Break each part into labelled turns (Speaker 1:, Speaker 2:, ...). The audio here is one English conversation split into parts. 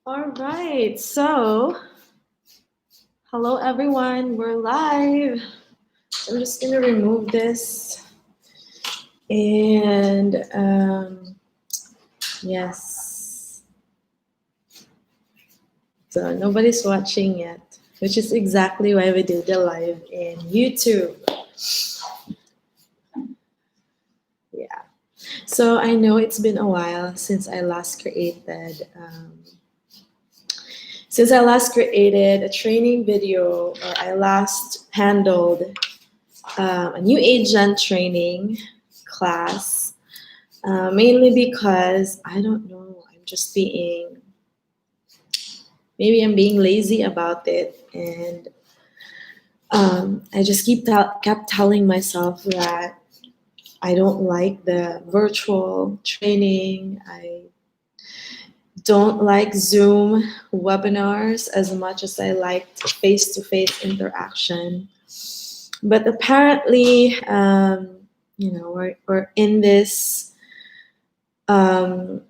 Speaker 1: All right, so hello everyone, we're live. I'm just gonna remove this and yes, so nobody's watching yet, which is exactly why we did the live in YouTube. Yeah, so I know it's been a while since I last created. Since I last created a training video, or I last handled a new agent training class, mainly because I don't know, maybe I'm being lazy about it. And I just kept telling myself that I don't like the virtual training. I don't like Zoom webinars as much as I liked face-to-face interaction. But apparently, we're in this um,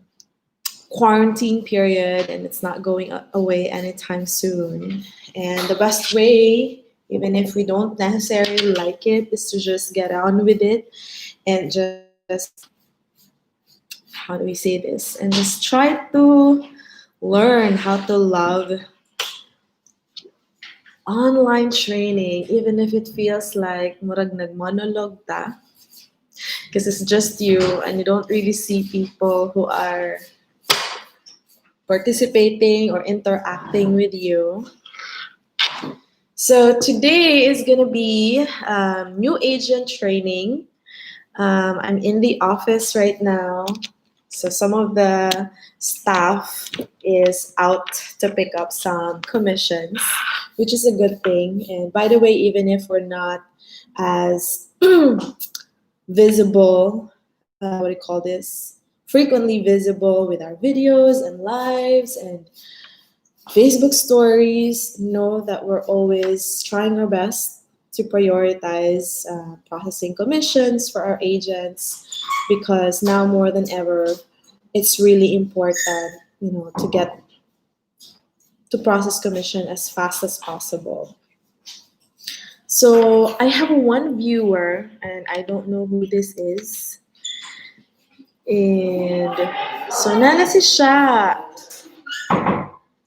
Speaker 1: quarantine period and it's not going away anytime soon. And the best way, even if we don't necessarily like it, is to just get on with it and just, how do we say this? And just try to learn how to love online training, even if it feels like murag nagmonolog ta, because it's just you and you don't really see people who are participating or interacting with you. So today is going to be new agent training. I'm in the office right now. So some of the staff is out to pick up some commissions, which is a good thing. And by the way, even if we're not as visible, what do you call this? Frequently visible with our videos and lives and Facebook stories, know that we're always trying our best to prioritize processing commissions for our agents because now more than ever, it's really important, to get to process commission as fast as possible. So I have one viewer, and I don't know who this is. And so Nana si siya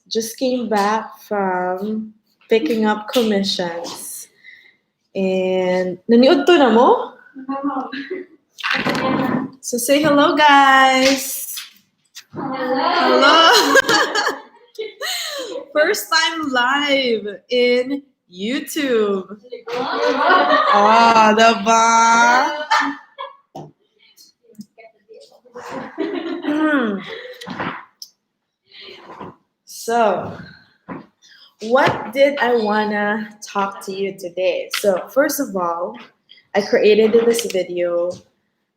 Speaker 1: just came back from picking up commissions. And naniud to na mo? So say hello, guys. Hello. First time live in YouTube. Oh, diba? So, what did I wanna talk to you today? So, first of all, I created this video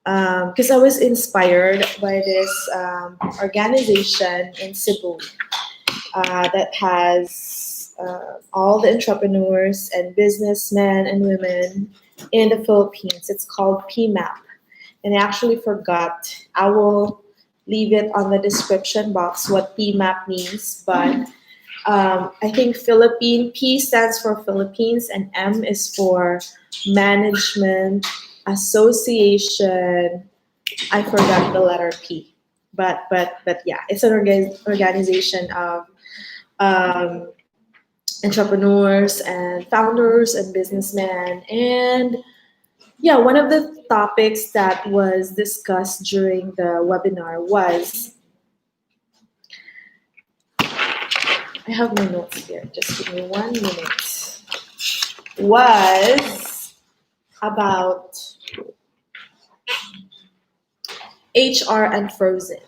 Speaker 1: because I was inspired by this organization in Cebu that has all the entrepreneurs and businessmen and women in the Philippines. It's called PMAP. And I actually forgot. I will leave it on the description box what PMAP means, but I think Philippine P stands for Philippines and M is for Management Association. I forgot the letter P, but yeah, it's an organization of um, entrepreneurs and founders and businessmen. And yeah, one of the topics that was discussed during the webinar was, I have my notes here, just give me 1 minute, was about HR and Frozen.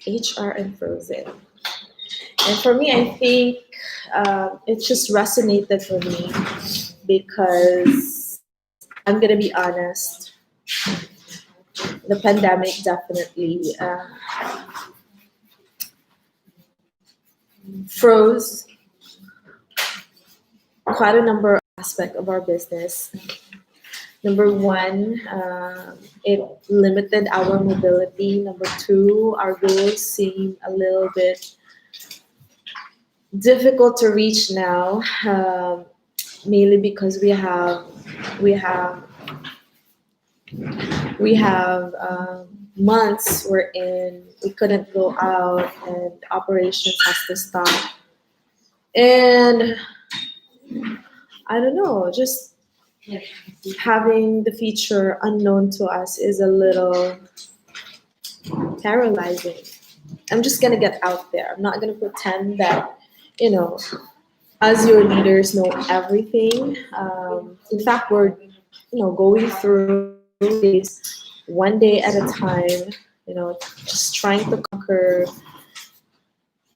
Speaker 1: HR and Frozen. And for me, I think it just resonated for me because I'm going to be honest, the pandemic definitely froze quite a number of aspects of our business. Number one, it limited our mobility. Number two, our goals seem a little bit difficult to reach now, mainly because we have months wherein we couldn't go out and operations has to stop. And I don't know, just having the future unknown to us is a little paralyzing. I'm just gonna get out there. I'm not gonna pretend that, you know, as your leaders know everything. In fact, we're, going through days one day at a time. Just trying to conquer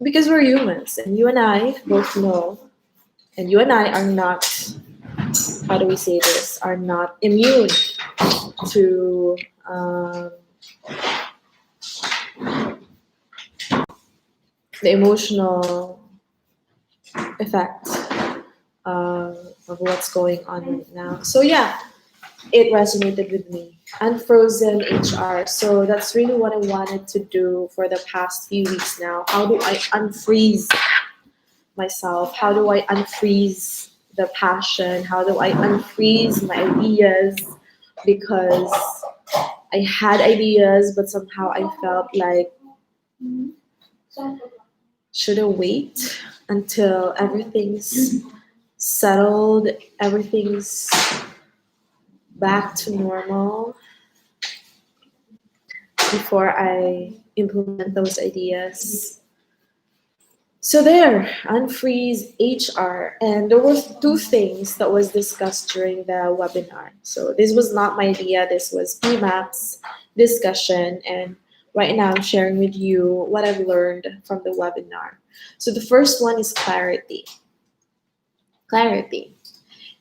Speaker 1: because we're humans, and you and I both know, and you and I are not. How do we say this? Are not immune to the emotional effect of what's going on right now. So yeah, it resonated with me. Unfrozen HR. So that's really what I wanted to do for the past few weeks now. How do I unfreeze myself? How do I unfreeze the passion? How do I unfreeze my ideas? Because I had ideas, but somehow I felt like, should I wait until everything's settled, everything's back to normal before I implement those ideas? So there, unfreeze HR, and there was two things that was discussed during the webinar. So this was not my idea. This was PMAP's discussion, and right now I'm sharing with you what I've learned from the webinar. So the first one is clarity. Clarity,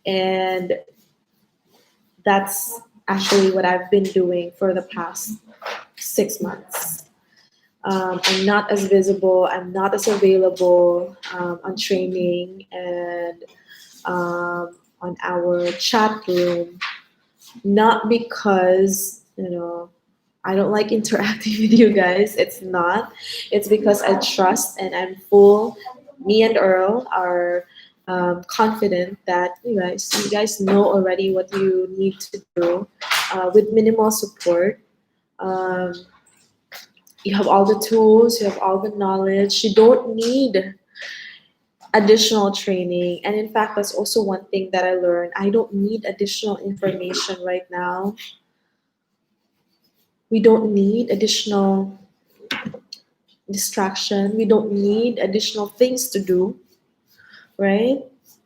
Speaker 1: and that's actually what I've been doing for the past 6 months. I'm not as visible, I'm not as available on training and on our chat room, not because, I don't like interacting with you guys. It's not. It's because I trust and I'm full. Me and Earl are confident that you guys know already what you need to do with minimal support. Um, you have all the tools, you have all the knowledge. You don't need additional training. And in fact, that's also one thing that I learned. I don't need additional information right now. We don't need additional distraction. We don't need additional things to do, right?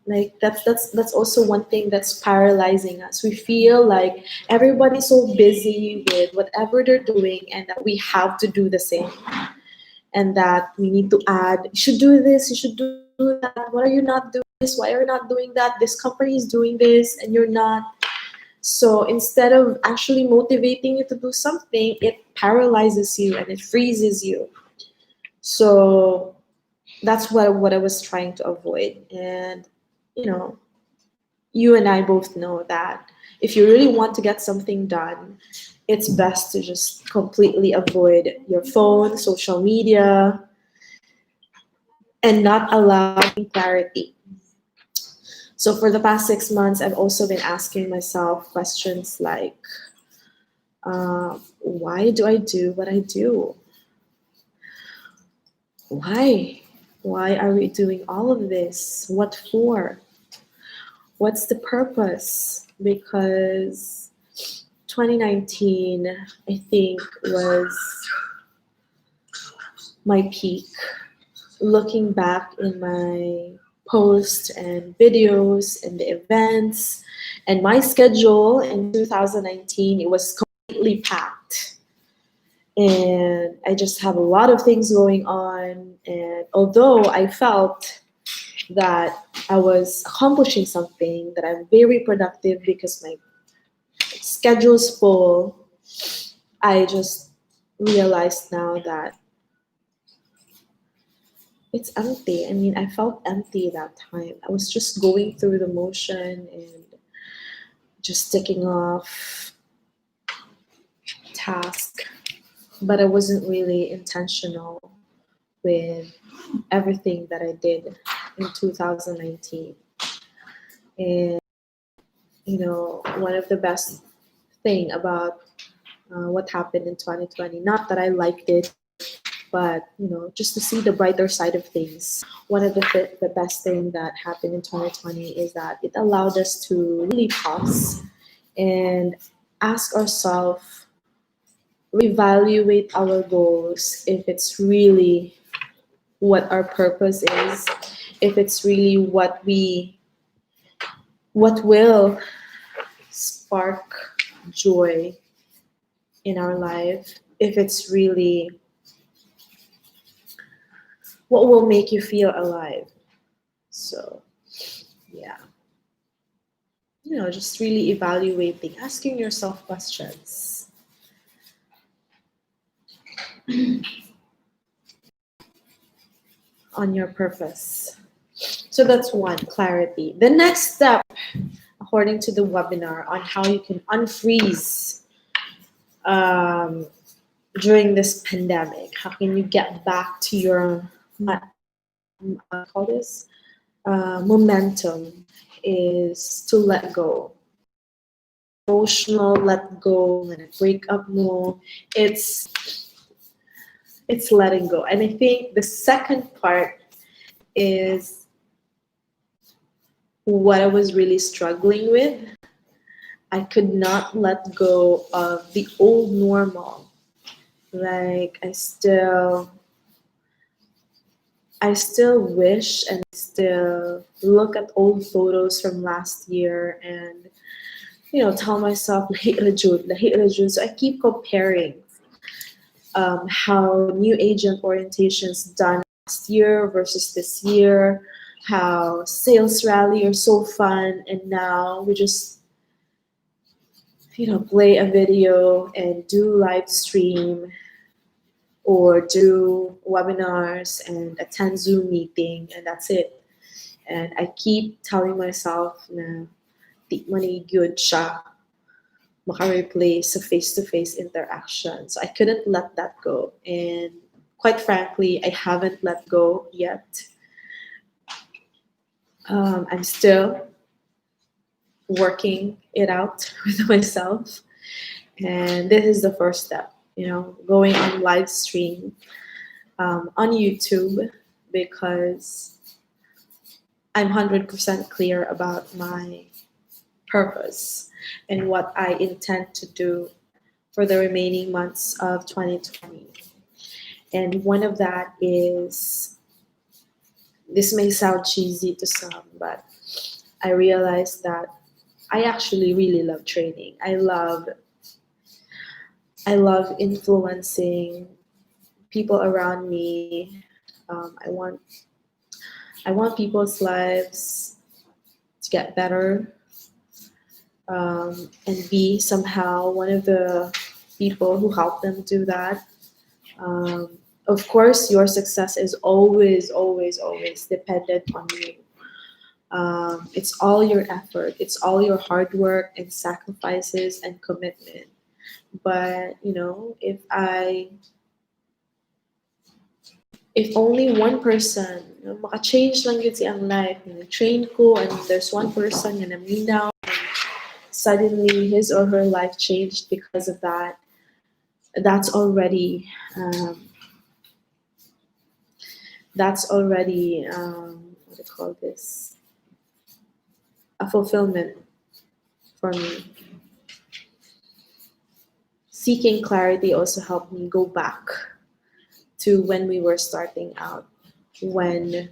Speaker 1: Like that's also one thing that's paralyzing us. We feel like everybody's so busy with whatever they're doing and that we have to do the same. And that we need to add, you should do this, you should do that. Why are you not doing this? Why are you not doing that? This company is doing this and you're not. So instead of actually motivating you to do something, it paralyzes you and it freezes you. So that's what I was trying to avoid. And you know, you and I both know that if you really want to get something done, it's best to just completely avoid your phone, social media, and not allow clarity. So for the past 6 months, I've also been asking myself questions like, why do I do what I do? Why? Why are we doing all of this? What for? What's the purpose? Because 2019, I think, was my peak. Looking back in my posts and videos and the events and my schedule in 2019, it was completely packed. And I just have a lot of things going on. And although I felt that I was accomplishing something, that I'm very productive because my schedule's full, I just realized now that it's empty. I mean, I felt empty that time. I was just going through the motion and just ticking off task, but I wasn't really intentional with everything that I did in 2019. And one of the best thing about what happened in 2020, not that I liked it, but just to see the brighter side of things. One of the best thing that happened in 2020 is that it allowed us to really pause and ask ourselves, reevaluate our goals, if it's really what our purpose is, if it's really what will spark joy in our life, if it's really what will make you feel alive. So, yeah, just really evaluating, asking yourself questions on your purpose. So that's one, clarity. The next step, according to the webinar, on how you can unfreeze um, during this pandemic, how can you get back to your call this momentum, is to let go. Emotional let go and break up mo. It's letting go. And I think the second part is what I was really struggling with. I could not let go of the old normal. Like I still wish and still look at old photos from last year and tell myself lahi rajud, lahi rajud. So I keep comparing how new agent orientations done last year versus this year, how sales rally are so fun, and now we just play a video and do live stream or do webinars and attend Zoom meeting, and that's it. And I keep telling myself na di man good siya maka-replace a face-to-face interaction. So I couldn't let that go. And quite frankly, I haven't let go yet. I'm still working it out with myself. And this is the first step, going on live stream on YouTube, because I'm 100% clear about my purpose and what I intend to do for the remaining months of 2020. And one of that is, this may sound cheesy to some, but I realized that I actually really love training. I love influencing people around me. I want people's lives to get better, and be somehow one of the people who help them do that. Of course, your success is always, always, always dependent on you. It's all your effort, it's all your hard work and sacrifices and commitment. But if only one person, maka-change lang yun siyang life, train ko, and there's one person na naminaw, suddenly his or her life changed because of that, that's already what do you call this, a fulfillment for me. Seeking clarity also helped me go back to when we were starting out, when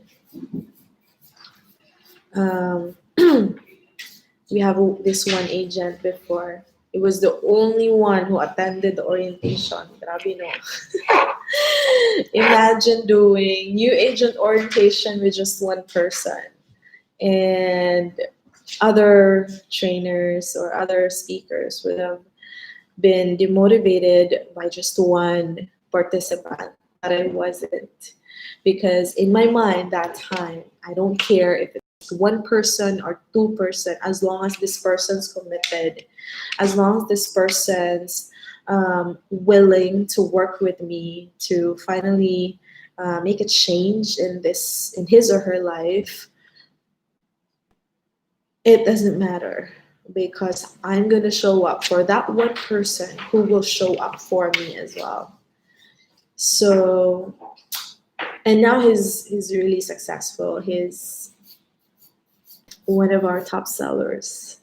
Speaker 1: we have this one agent before. It was the only one who attended the orientation. Grabe, no? Imagine doing new agent orientation with just one person, and other trainers or other speakers would have been demotivated by just one participant, but I wasn't. Because in my mind that time, I don't care if it's one person or two person, as long as this person's committed, as long as this person's willing to work with me to finally make a change in his or her life, it doesn't matter, because I'm going to show up for that one person who will show up for me as well. So, and now he's really successful. He's one of our top sellers.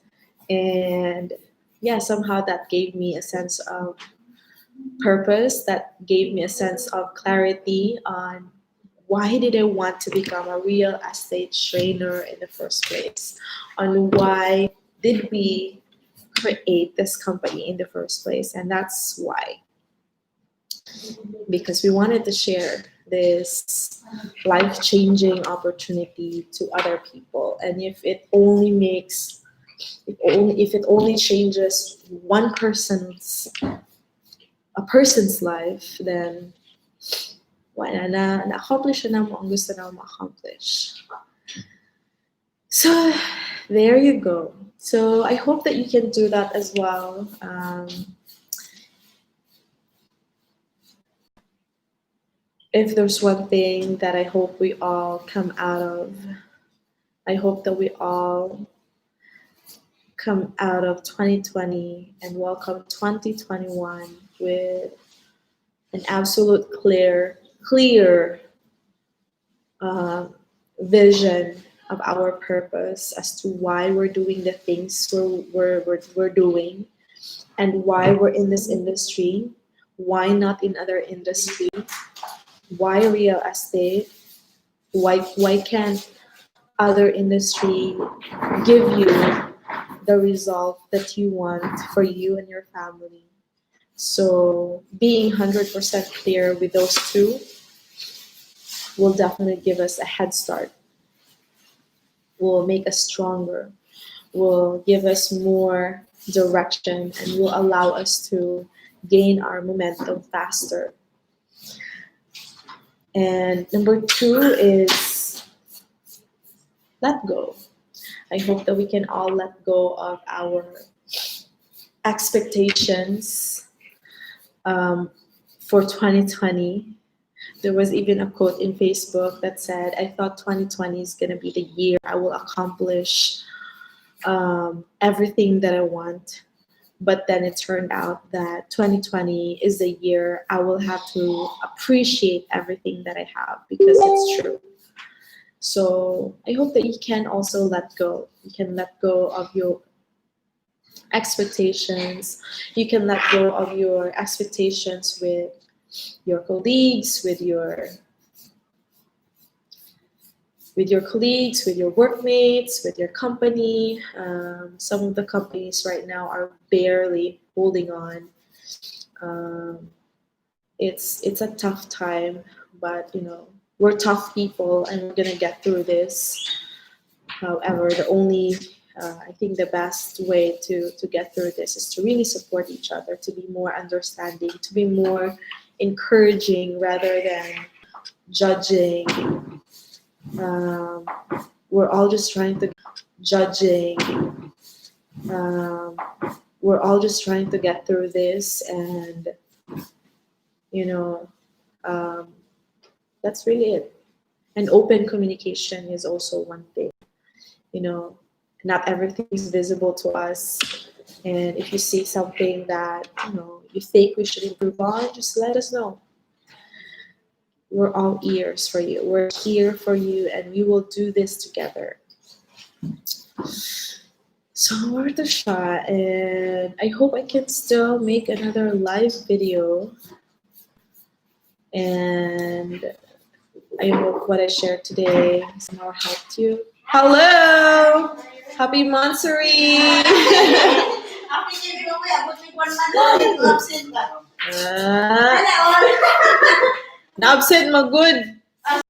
Speaker 1: And yeah, somehow that gave me a sense of purpose, that gave me a sense of clarity on why did I want to become a real estate trainer in the first place, on why did we create this company in the first place. And that's why, because we wanted to share this life-changing opportunity to other people. And if it only makes, if it only changes a person's life, then wala na-accomplish na mo ang gusto na ma-accomplish. So there you go. So I hope that you can do that as well. If there's one thing that I hope we all come out of, I hope that we all come out of 2020 and welcome 2021 with an absolute clear vision of our purpose as to why we're doing the things we're doing, and why we're in this industry, why not in other industry, why real estate, why can't other industry give you the result that you want for you and your family. So being 100% clear with those two will definitely give us a head start, will make us stronger, will give us more direction, and will allow us to gain our momentum faster. And number two is let go. I hope that we can all let go of our expectations for 2020. There was even a quote in Facebook that said, I thought 2020 is going to be the year I will accomplish everything that I want. But then it turned out that 2020 is the year I will have to appreciate everything that I have, because it's true. So I hope that you can also let go. You can let go of your expectations. You can let go of your expectations with your colleagues, with your colleagues, with your workmates, with your company. Some of the companies right now are barely holding on. It's a tough time, but we're tough people and we're gonna get through this. However, I think the best way to get through this is to really support each other, to be more understanding, to be more encouraging rather than judging. We're all just trying to get through this, and that's really it. And open communication is also one thing. Not everything is visible to us, and if you see something that you think we should improve on, just let us know. We're all ears for you. We're here for you, and we will do this together. So worth a shot, and I hope I can still make another live video. And I hope what I shared today somehow helped you. Hello! Happy Montsary! Na-absent magud.